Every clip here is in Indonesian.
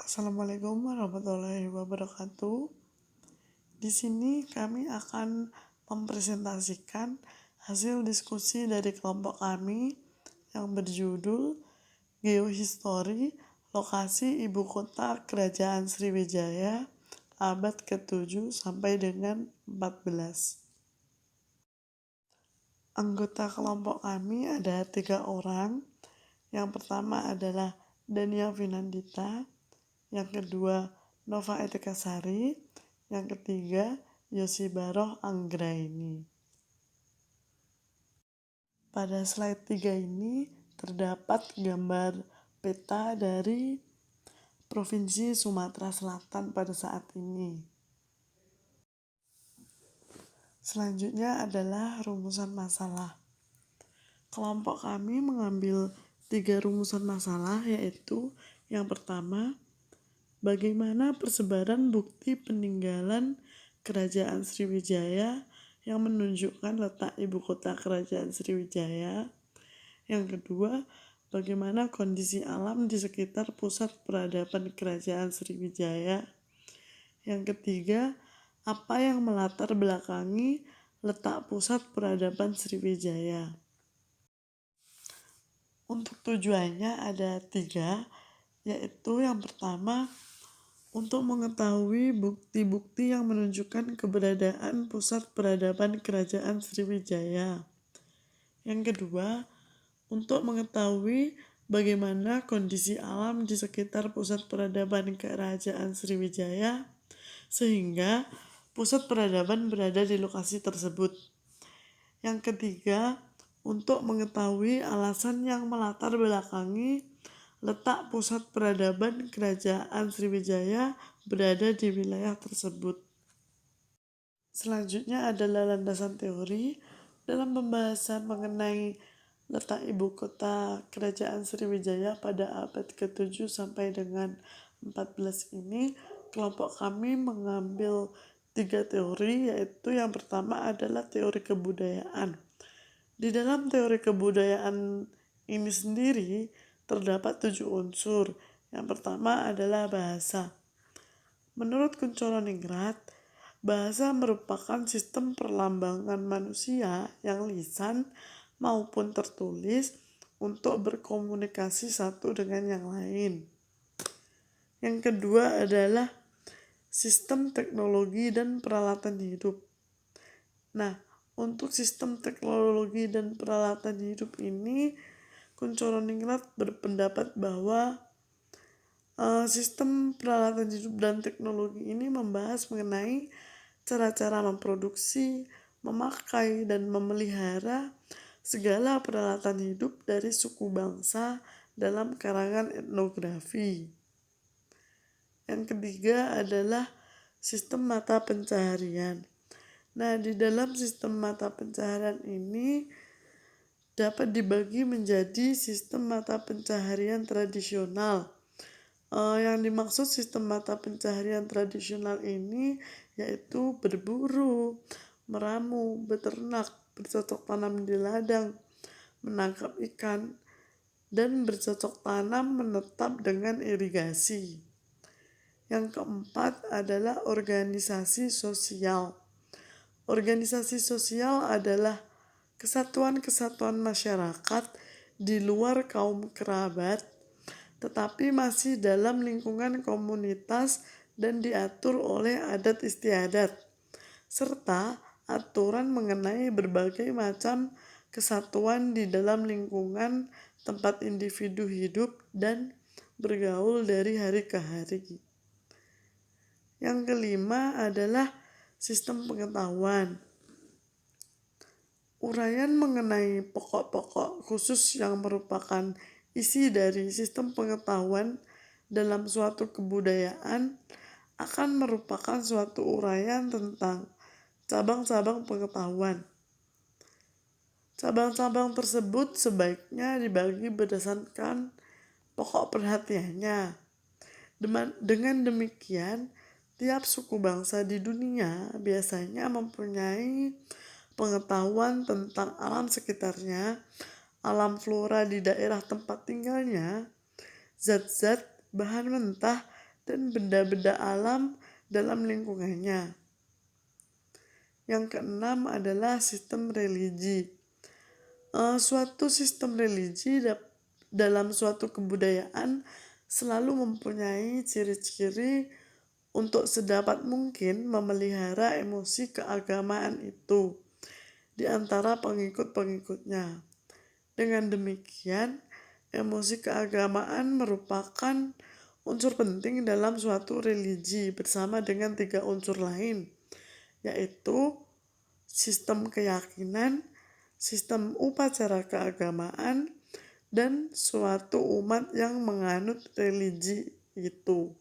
Assalamualaikum warahmatullahi wabarakatuh. Di sini kami akan mempresentasikan hasil diskusi dari kelompok kami yang berjudul Geohistori Lokasi Ibu Kota Kerajaan Sriwijaya abad ke-7 sampai dengan 14. Anggota kelompok kami ada 3 orang. Yang pertama adalah Dania Vinandita, yang kedua Nova Etikasari, yang ketiga Yosi Baroh Anggraini. Pada slide 3 ini terdapat gambar peta dari Provinsi Sumatera Selatan pada saat ini. Selanjutnya adalah rumusan masalah. Kelompok kami mengambil 3 rumusan masalah, yaitu yang pertama, bagaimana persebaran bukti peninggalan Kerajaan Sriwijaya yang menunjukkan letak ibu kota Kerajaan Sriwijaya. Yang kedua, bagaimana kondisi alam di sekitar pusat peradaban Kerajaan Sriwijaya. Yang ketiga, apa yang melatar belakangi letak pusat peradaban Sriwijaya. Untuk tujuannya ada 3, yaitu yang pertama, untuk mengetahui bukti-bukti yang menunjukkan keberadaan pusat peradaban Kerajaan Sriwijaya. Yang kedua, untuk mengetahui bagaimana kondisi alam di sekitar pusat peradaban Kerajaan Sriwijaya, sehingga pusat peradaban berada di lokasi tersebut. Yang ketiga, untuk mengetahui alasan yang melatar belakangi letak pusat peradaban Kerajaan Sriwijaya berada di wilayah tersebut. Selanjutnya adalah landasan teori. Dalam pembahasan mengenai letak ibu kota Kerajaan Sriwijaya pada abad ke-7 sampai dengan 14 ini, kelompok kami mengambil 3 teori, yaitu yang pertama adalah teori kebudayaan. Di dalam teori kebudayaan ini sendiri terdapat 7 unsur. Yang pertama adalah bahasa. Menurut Kunchoro-Ningrat, bahasa merupakan sistem perlambangan manusia yang lisan maupun tertulis untuk berkomunikasi satu dengan yang lain. Yang kedua adalah sistem teknologi dan peralatan hidup. Nah, untuk sistem teknologi dan peralatan hidup ini, Kunchoro-Ningrat berpendapat bahwa sistem peralatan hidup dan teknologi ini membahas mengenai cara-cara memproduksi, memakai, dan memelihara segala peralatan hidup dari suku bangsa dalam karangan etnografi. Yang ketiga adalah sistem mata pencaharian. Nah, di dalam sistem mata pencaharian ini dapat dibagi menjadi sistem mata pencaharian tradisional. Yang dimaksud sistem mata pencaharian tradisional ini yaitu berburu, meramu, beternak, bercocok tanam di ladang, menangkap ikan, dan bercocok tanam menetap dengan irigasi. Yang keempat adalah organisasi sosial. Organisasi sosial adalah kesatuan-kesatuan masyarakat di luar kaum kerabat, tetapi masih dalam lingkungan komunitas dan diatur oleh adat istiadat, serta aturan mengenai berbagai macam kesatuan di dalam lingkungan tempat individu hidup dan bergaul dari hari ke hari. Yang kelima adalah sistem pengetahuan. Uraian mengenai pokok-pokok khusus yang merupakan isi dari sistem pengetahuan dalam suatu kebudayaan akan merupakan suatu uraian tentang cabang-cabang pengetahuan. Cabang-cabang tersebut sebaiknya dibagi berdasarkan pokok perhatiannya. Dengan demikian, tiap suku bangsa di dunia biasanya mempunyai pengetahuan tentang alam sekitarnya, alam flora di daerah tempat tinggalnya, zat-zat, bahan mentah, dan benda-benda alam dalam lingkungannya. Yang keenam adalah sistem religi. Suatu sistem religi dalam suatu kebudayaan selalu mempunyai ciri-ciri untuk sedapat mungkin memelihara emosi keagamaan itu di antara pengikut-pengikutnya. Dengan demikian, emosi keagamaan merupakan unsur penting dalam suatu religi bersama dengan 3 unsur lain, yaitu sistem keyakinan, sistem upacara keagamaan, dan suatu umat yang menganut religi itu.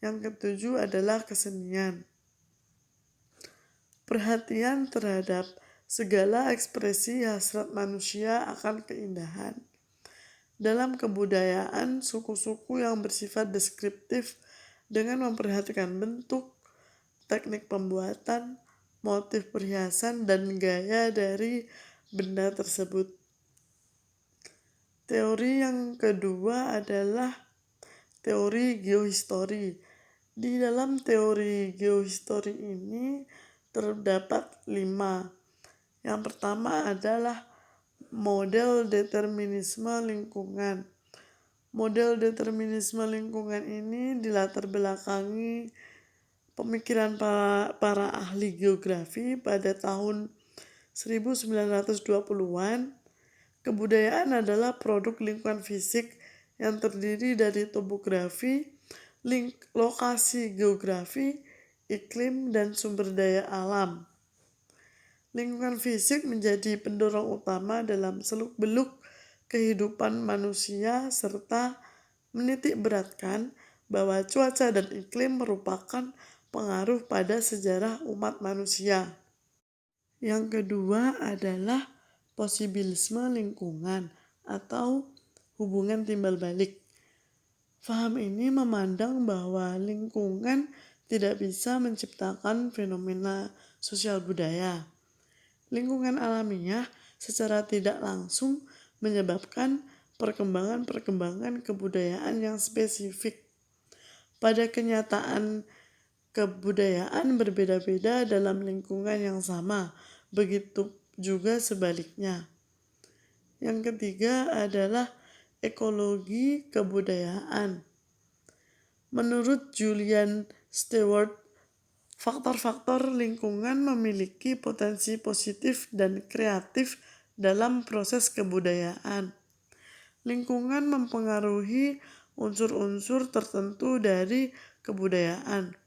Yang ketujuh adalah kesenian. Perhatian terhadap segala ekspresi hasrat manusia akan keindahan. Dalam kebudayaan, suku-suku yang bersifat deskriptif dengan memperhatikan bentuk, teknik pembuatan, motif perhiasan, dan gaya dari benda tersebut. Teori yang kedua adalah teori geohistori. Di dalam teori geohistori ini terdapat 5. Yang pertama adalah model determinisme lingkungan. Model determinisme lingkungan ini dilatar belakangi pemikiran para ahli geografi pada tahun 1920-an. Kebudayaan adalah produk lingkungan fisik yang terdiri dari topografi, lokasi geografi, iklim, dan sumber daya alam. Lingkungan fisik menjadi pendorong utama dalam seluk-beluk kehidupan manusia serta menitikberatkan bahwa cuaca dan iklim merupakan pengaruh pada sejarah umat manusia. Yang kedua adalah posibilisme lingkungan atau hubungan timbal balik. Faham ini memandang bahwa lingkungan tidak bisa menciptakan fenomena sosial budaya. Lingkungan alamiah secara tidak langsung menyebabkan perkembangan-perkembangan kebudayaan yang spesifik. Pada kenyataan, kebudayaan berbeda-beda dalam lingkungan yang sama, begitu juga sebaliknya. Yang ketiga adalah ekologi kebudayaan. Menurut Julian Stewart, faktor-faktor lingkungan memiliki potensi positif dan kreatif dalam proses kebudayaan. Lingkungan mempengaruhi unsur-unsur tertentu dari kebudayaan,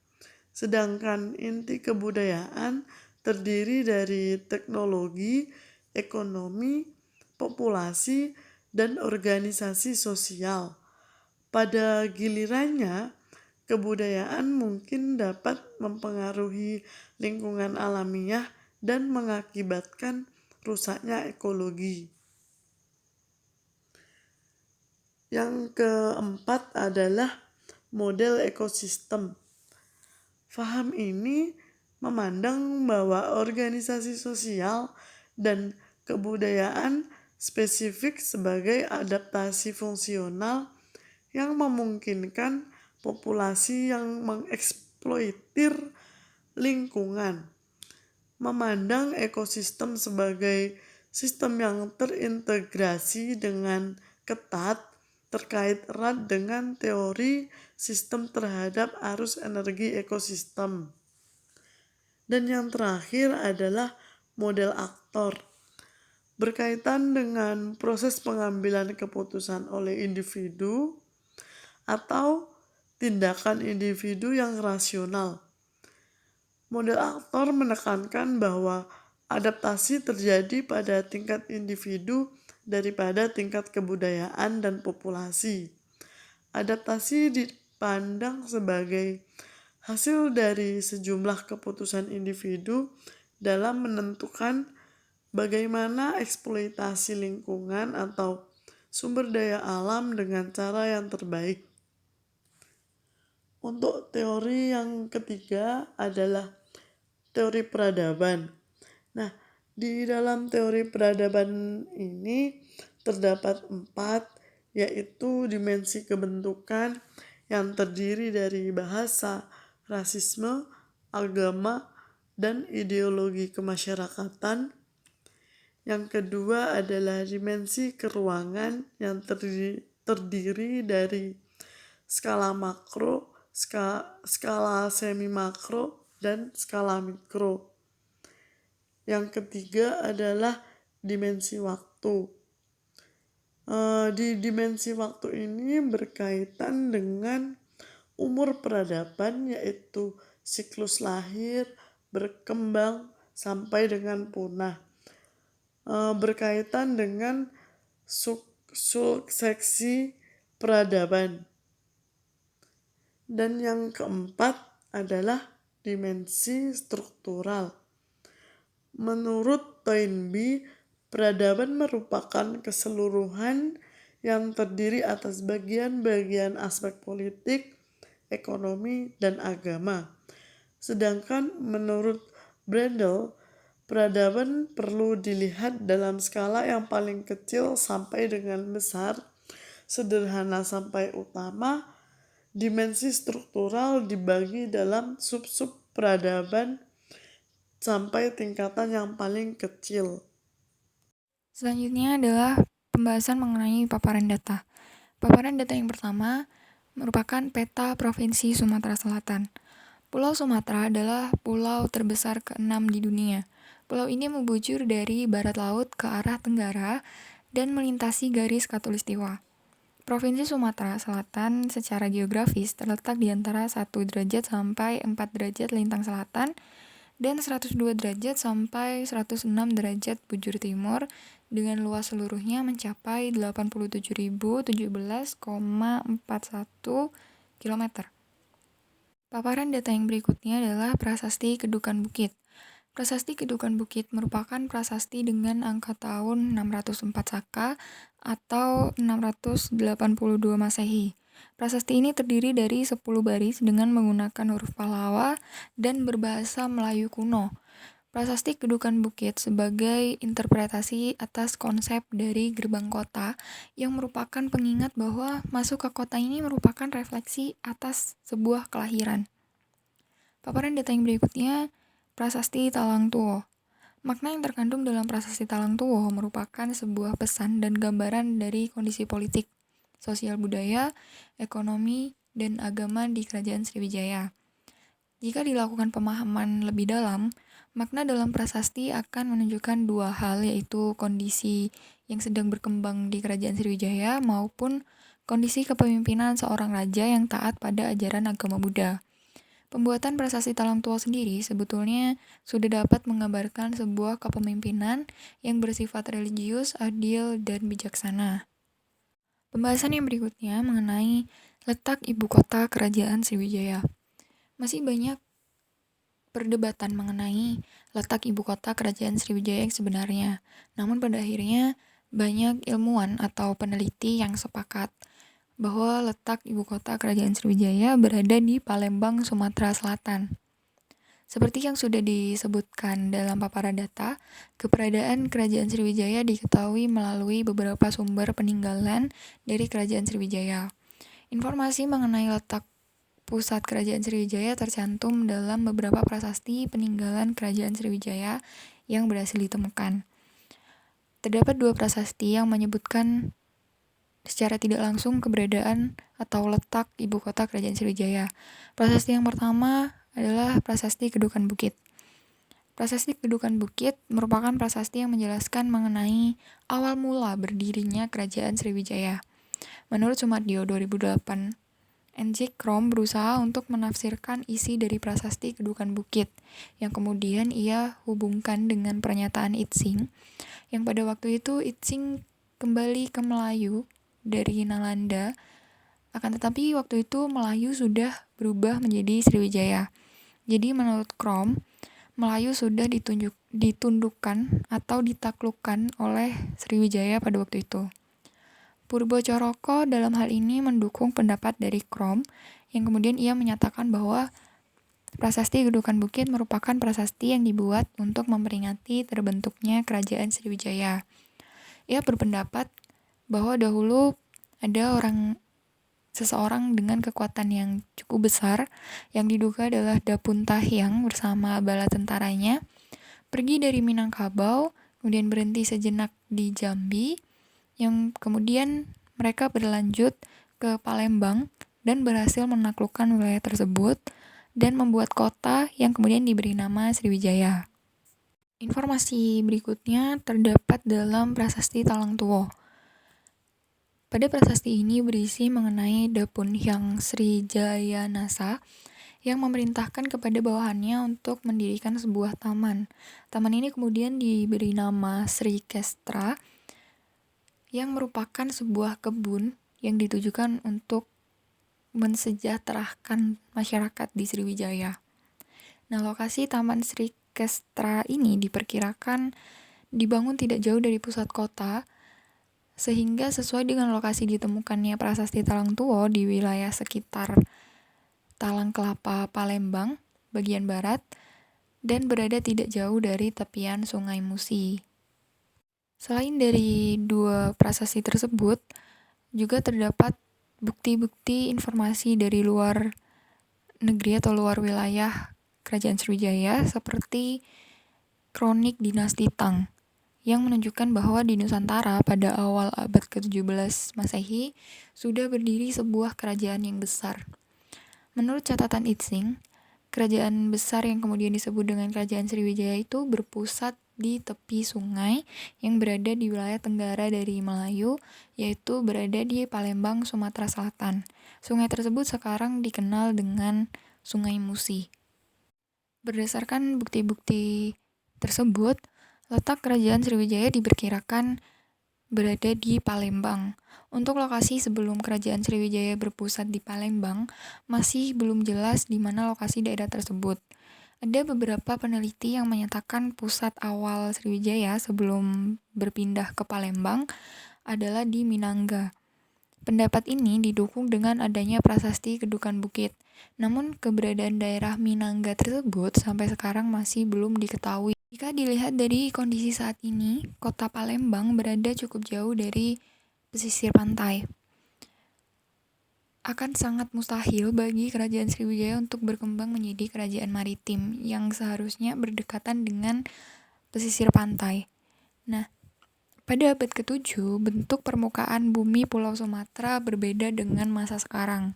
sedangkan inti kebudayaan terdiri dari teknologi, ekonomi, populasi, dan organisasi sosial. Pada gilirannya, kebudayaan mungkin dapat mempengaruhi lingkungan alamiah dan mengakibatkan rusaknya ekologi. Yang keempat adalah model ekosistem. Faham ini memandang bahwa organisasi sosial dan kebudayaan spesifik sebagai adaptasi fungsional yang memungkinkan populasi yang mengeksploitir lingkungan. Memandang ekosistem sebagai sistem yang terintegrasi dengan ketat terkait erat dengan teori sistem terhadap arus energi ekosistem. Dan yang terakhir adalah model aktor. Berkaitan dengan proses pengambilan keputusan oleh individu atau tindakan individu yang rasional. Model aktor menekankan bahwa adaptasi terjadi pada tingkat individu daripada tingkat kebudayaan dan populasi. Adaptasi dipandang sebagai hasil dari sejumlah keputusan individu dalam menentukan bagaimana eksploitasi lingkungan atau sumber daya alam dengan cara yang terbaik. Untuk teori yang ketiga adalah teori peradaban. Nah, di dalam teori peradaban ini terdapat 4, yaitu dimensi kebentukan yang terdiri dari bahasa, rasisme, agama, dan ideologi kemasyarakatan. Yang kedua adalah dimensi keruangan yang terdiri dari skala makro, skala semi makro, dan skala mikro. Yang ketiga adalah dimensi waktu. Di dimensi waktu ini berkaitan dengan umur peradaban, yaitu siklus lahir, berkembang, sampai dengan punah. Berkaitan dengan subseksi peradaban. Dan yang keempat adalah dimensi struktural. Menurut Toynbee, peradaban merupakan keseluruhan yang terdiri atas bagian-bagian aspek politik, ekonomi, dan agama. Sedangkan menurut Brendel, peradaban perlu dilihat dalam skala yang paling kecil sampai dengan besar, sederhana sampai utama. Dimensi struktural dibagi dalam sub-sub peradaban sampai tingkatan yang paling kecil. Selanjutnya adalah pembahasan mengenai paparan data. Paparan data yang pertama merupakan peta Provinsi Sumatera Selatan. Pulau Sumatera adalah pulau terbesar ke-6 di dunia. Pulau ini membujur dari barat laut ke arah tenggara dan melintasi garis khatulistiwa. Provinsi Sumatera Selatan secara geografis terletak di antara 1 derajat sampai 4 derajat lintang selatan dan 102 derajat sampai 106 derajat bujur timur dengan luas seluruhnya mencapai 87.017,41 km. Paparan data yang berikutnya adalah Prasasti Kedukan Bukit. Prasasti Kedukan Bukit merupakan prasasti dengan angka tahun 604 Saka atau 682 Masehi. Prasasti ini terdiri dari 10 baris dengan menggunakan huruf Pallawa dan berbahasa Melayu kuno. Prasasti Kedukan Bukit sebagai interpretasi atas konsep dari gerbang kota yang merupakan pengingat bahwa masuk ke kota ini merupakan refleksi atas sebuah kelahiran. Paparan data yang berikutnya, Prasasti Talang Tuwo. Makna yang terkandung dalam Prasasti Talang Tuwo merupakan sebuah pesan dan gambaran dari kondisi politik, sosial budaya, ekonomi, dan agama di Kerajaan Sriwijaya. Jika dilakukan pemahaman lebih dalam, makna dalam prasasti akan menunjukkan dua hal, yaitu kondisi yang sedang berkembang di Kerajaan Sriwijaya maupun kondisi kepemimpinan seorang raja yang taat pada ajaran agama Buddha. Pembuatan prasasti Talang Tuwo sendiri sebetulnya sudah dapat menggambarkan sebuah kepemimpinan yang bersifat religius, adil, dan bijaksana. Pembahasan yang berikutnya mengenai letak ibu kota Kerajaan Sriwijaya. Masih banyak perdebatan mengenai letak ibu kota Kerajaan Sriwijaya yang sebenarnya. Namun pada akhirnya banyak ilmuwan atau peneliti yang sepakat bahwa letak ibu kota Kerajaan Sriwijaya berada di Palembang, Sumatera Selatan. Seperti yang sudah disebutkan dalam paparan data, keberadaan Kerajaan Sriwijaya diketahui melalui beberapa sumber peninggalan dari Kerajaan Sriwijaya. Informasi mengenai letak pusat Kerajaan Sriwijaya tercantum dalam beberapa prasasti peninggalan Kerajaan Sriwijaya yang berhasil ditemukan. Terdapat 2 prasasti yang menyebutkan secara tidak langsung keberadaan atau letak ibu kota Kerajaan Sriwijaya. Prasasti yang pertama adalah Prasasti Kedukan Bukit. Prasasti Kedukan Bukit merupakan prasasti yang menjelaskan mengenai awal mula berdirinya Kerajaan Sriwijaya. Menurut Sumardio 2008, N.J. Krom berusaha untuk menafsirkan isi dari prasasti Kedukan Bukit, yang kemudian ia hubungkan dengan pernyataan Itsing, yang pada waktu itu Itsing kembali ke Melayu dari Nalanda, akan tetapi waktu itu Melayu sudah berubah menjadi Sriwijaya. Jadi menurut Krom, Melayu sudah ditundukkan atau ditaklukkan oleh Sriwijaya pada waktu itu. Purbo Coroko dalam hal ini mendukung pendapat dari Krom, yang kemudian ia menyatakan bahwa prasasti Kedukan Bukit merupakan prasasti yang dibuat untuk memperingati terbentuknya Kerajaan Sriwijaya. Ia berpendapat bahwa dahulu ada orang seseorang dengan kekuatan yang cukup besar, yang diduga adalah Dapuntahyang bersama bala tentaranya, pergi dari Minangkabau, kemudian berhenti sejenak di Jambi, yang kemudian mereka berlanjut ke Palembang dan berhasil menaklukkan wilayah tersebut dan membuat kota yang kemudian diberi nama Sriwijaya. Informasi berikutnya terdapat dalam Prasasti Talangtuwo. Pada prasasti ini berisi mengenai Dapunhyang Srijayanasa yang memerintahkan kepada bawahannya untuk mendirikan sebuah taman. Taman ini kemudian diberi nama Sri Kestra, yang merupakan sebuah kebun yang ditujukan untuk mensejahterakan masyarakat di Sriwijaya. Nah, lokasi Taman Sri Kestra ini diperkirakan dibangun tidak jauh dari pusat kota, sehingga sesuai dengan lokasi ditemukannya prasasti Talangtuwo di wilayah sekitar Talang Kelapa, Palembang, bagian barat, dan berada tidak jauh dari tepian Sungai Musi. Selain dari dua prasasti tersebut, juga terdapat bukti-bukti informasi dari luar negeri atau luar wilayah Kerajaan Sriwijaya seperti kronik dinasti Tang yang menunjukkan bahwa di Nusantara pada awal abad ke-17 Masehi sudah berdiri sebuah kerajaan yang besar. Menurut catatan Itsing, kerajaan besar yang kemudian disebut dengan Kerajaan Sriwijaya itu berpusat di tepi sungai yang berada di wilayah tenggara dari Melayu, yaitu berada di Palembang, Sumatera Selatan. Sungai tersebut sekarang dikenal dengan Sungai Musi. Berdasarkan bukti-bukti tersebut, letak Kerajaan Sriwijaya diperkirakan berada di Palembang. Untuk lokasi sebelum Kerajaan Sriwijaya berpusat di Palembang, masih belum jelas di mana lokasi daerah tersebut. Ada beberapa peneliti yang menyatakan pusat awal Sriwijaya sebelum berpindah ke Palembang adalah di Minangga. Pendapat ini didukung dengan adanya prasasti Kedukan Bukit. Namun keberadaan daerah Minangga tersebut sampai sekarang masih belum diketahui. Jika dilihat dari kondisi saat ini, kota Palembang berada cukup jauh dari pesisir pantai. Akan sangat mustahil bagi Kerajaan Sriwijaya untuk berkembang menjadi kerajaan maritim yang seharusnya berdekatan dengan pesisir pantai. Nah, pada abad ke-7, bentuk permukaan bumi Pulau Sumatera berbeda dengan masa sekarang.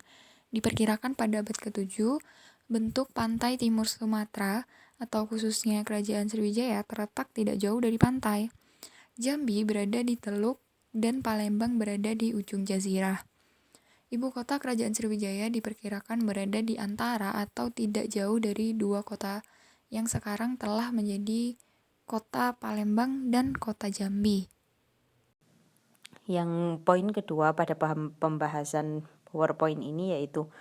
Diperkirakan pada abad ke-7, bentuk pantai timur Sumatera atau khususnya Kerajaan Sriwijaya terletak tidak jauh dari pantai. Jambi berada di teluk dan Palembang berada di ujung jazirah. Ibu kota Kerajaan Sriwijaya diperkirakan berada di antara atau tidak jauh dari dua kota yang sekarang telah menjadi kota Palembang dan kota Jambi. Yang poin kedua pada pembahasan PowerPoint ini yaitu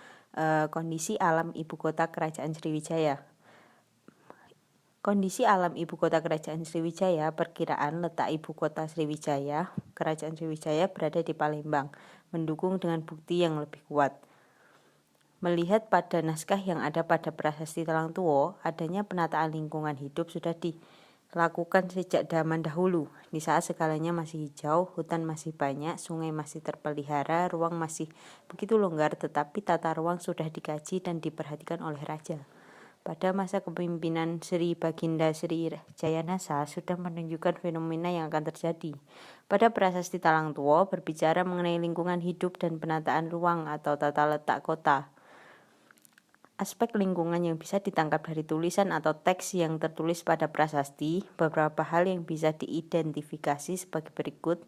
kondisi alam ibu kota Kerajaan Sriwijaya. Kondisi alam ibu kota Kerajaan Sriwijaya, perkiraan letak ibu kota Sriwijaya, Kerajaan Sriwijaya berada di Palembang, mendukung dengan bukti yang lebih kuat. Melihat pada naskah yang ada pada Prasasti Talangtuwo, adanya penataan lingkungan hidup sudah dilakukan sejak zaman dahulu. Di saat segalanya masih hijau, hutan masih banyak, sungai masih terpelihara, ruang masih begitu longgar, tetapi tata ruang sudah dikaji dan diperhatikan oleh raja. Pada masa kepemimpinan Sri Baginda Sri Jayanasa sudah menunjukkan fenomena yang akan terjadi. Pada Prasasti Talangtuwo berbicara mengenai lingkungan hidup dan penataan ruang atau tata letak kota. Aspek lingkungan yang bisa ditangkap dari tulisan atau teks yang tertulis pada prasasti, beberapa hal yang bisa diidentifikasi sebagai berikut.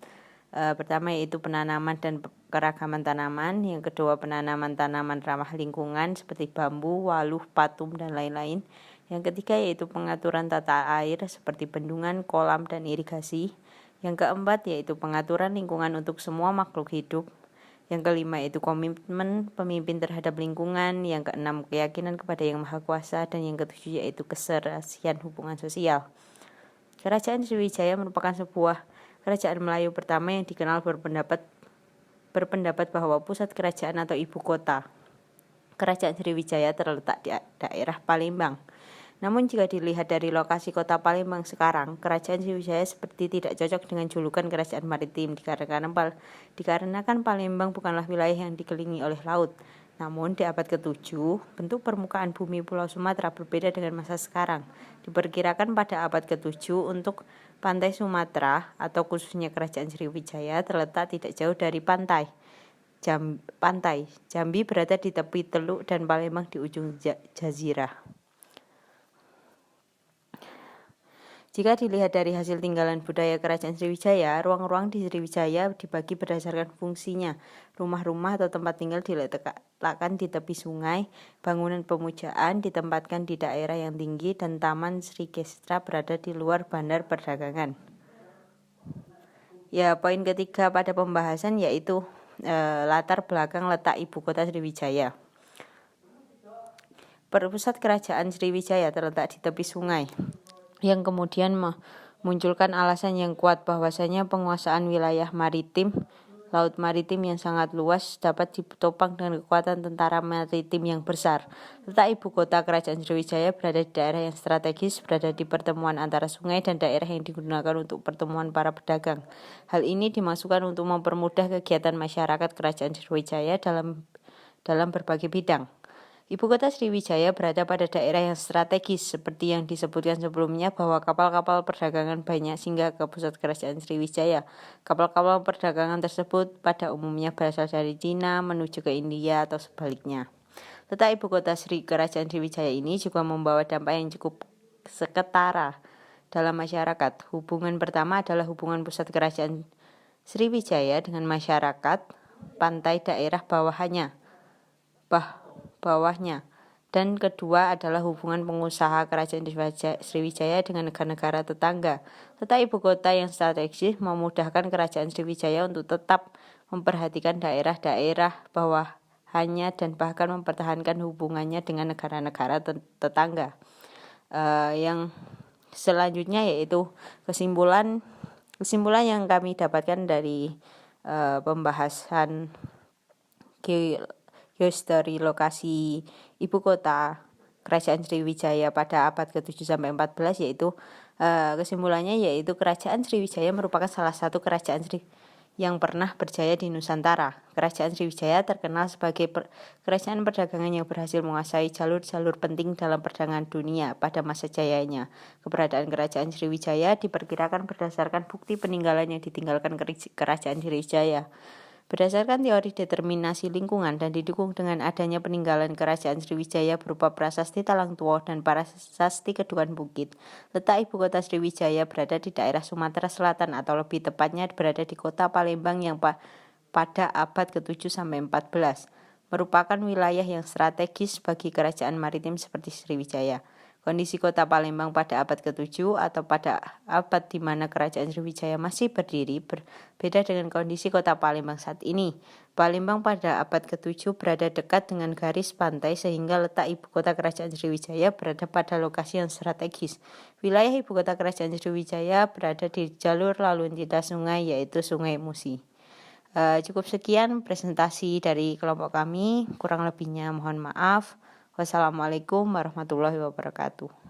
Pertama yaitu penanaman dan keragaman tanaman, yang kedua penanaman tanaman ramah lingkungan seperti bambu, waluh, patum, dan lain-lain. Yang ketiga yaitu pengaturan tata air seperti bendungan, kolam, dan irigasi. Yang keempat yaitu pengaturan lingkungan untuk semua makhluk hidup. Yang kelima itu komitmen pemimpin terhadap lingkungan. Yang keenam keyakinan kepada Yang Maha Kuasa. Dan yang ketujuh yaitu keserasian hubungan sosial. Kerajaan Sriwijaya merupakan sebuah kerajaan Melayu pertama yang dikenal berpendapat bahwa pusat kerajaan atau ibu kota Kerajaan Sriwijaya terletak di daerah Palembang. Namun jika dilihat dari lokasi kota Palembang sekarang, Kerajaan Sriwijaya seperti tidak cocok dengan julukan kerajaan maritim dikarenakan Palembang bukanlah wilayah yang dikelilingi oleh laut. Namun di abad ke-7, bentuk permukaan bumi Pulau Sumatera berbeda dengan masa sekarang. Diperkirakan pada abad ke-7 untuk pantai Sumatera atau khususnya Kerajaan Sriwijaya terletak tidak jauh dari pantai. Jambi berada di tepi teluk dan Palembang di ujung jazirah. Jika dilihat dari hasil tinggalan budaya Kerajaan Sriwijaya, ruang-ruang di Sriwijaya dibagi berdasarkan fungsinya. Rumah-rumah atau tempat tinggal diletakkan di tepi sungai, bangunan pemujaan ditempatkan di daerah yang tinggi, dan Taman Sri Kestra berada di luar bandar perdagangan. Ya, poin ketiga pada pembahasan yaitu latar belakang letak ibu kota Sriwijaya. Pusat kerajaan Sriwijaya terletak di tepi sungai, yang kemudian memunculkan alasan yang kuat bahwasanya penguasaan wilayah laut maritim yang sangat luas dapat ditopang dengan kekuatan tentara maritim yang besar. Letak ibu kota kerajaan Sriwijaya berada di daerah yang strategis, berada di pertemuan antara sungai dan daerah yang digunakan untuk pertemuan para pedagang. Hal ini dimaksudkan untuk mempermudah kegiatan masyarakat kerajaan Sriwijaya dalam berbagai bidang. Ibu kota Sriwijaya berada pada daerah yang strategis seperti yang disebutkan sebelumnya bahwa kapal-kapal perdagangan banyak singgah ke pusat kerajaan Sriwijaya. Kapal-kapal perdagangan tersebut pada umumnya berasal dari Cina menuju ke India atau sebaliknya. Letak ibu kota kerajaan Sriwijaya ini juga membawa dampak yang cukup seketara dalam masyarakat. Hubungan pertama adalah hubungan pusat kerajaan Sriwijaya dengan masyarakat pantai daerah bawahnya, dan kedua adalah hubungan pengusaha kerajaan Sriwijaya dengan negara-negara tetangga. Letak ibu kota yang strategis memudahkan kerajaan Sriwijaya untuk tetap memperhatikan daerah-daerah bawahnya dan bahkan mempertahankan hubungannya dengan negara-negara tetangga. Yang selanjutnya yaitu kesimpulan yang kami dapatkan dari pembahasan geohistory lokasi ibu kota kerajaan Sriwijaya pada abad ke-7 sampai 14 yaitu kesimpulannya yaitu kerajaan Sriwijaya merupakan salah satu kerajaan yang pernah berjaya di Nusantara. Kerajaan Sriwijaya terkenal sebagai kerajaan perdagangan yang berhasil menguasai jalur-jalur penting dalam perdagangan dunia pada masa jayanya. Keberadaan kerajaan Sriwijaya diperkirakan berdasarkan bukti peninggalan yang ditinggalkan kerajaan Sriwijaya. Berdasarkan teori determinasi lingkungan dan didukung dengan adanya peninggalan kerajaan Sriwijaya berupa prasasti Talang Tuo dan prasasti Kedukan Bukit, letak ibu kota Sriwijaya berada di daerah Sumatera Selatan atau lebih tepatnya berada di kota Palembang yang pada abad ke-7 sampai 14 merupakan wilayah yang strategis bagi kerajaan maritim seperti Sriwijaya. Kondisi kota Palembang pada abad ke-7 atau pada abad di mana kerajaan Sriwijaya masih berdiri berbeda dengan kondisi kota Palembang saat ini. Palembang pada abad ke-7 berada dekat dengan garis pantai sehingga letak ibu kota kerajaan Sriwijaya berada pada lokasi yang strategis. Wilayah ibu kota kerajaan Sriwijaya berada di jalur lalu lintas sungai yaitu Sungai Musi. Cukup sekian presentasi dari kelompok kami, kurang lebihnya mohon maaf. Wassalamualaikum warahmatullahi wabarakatuh.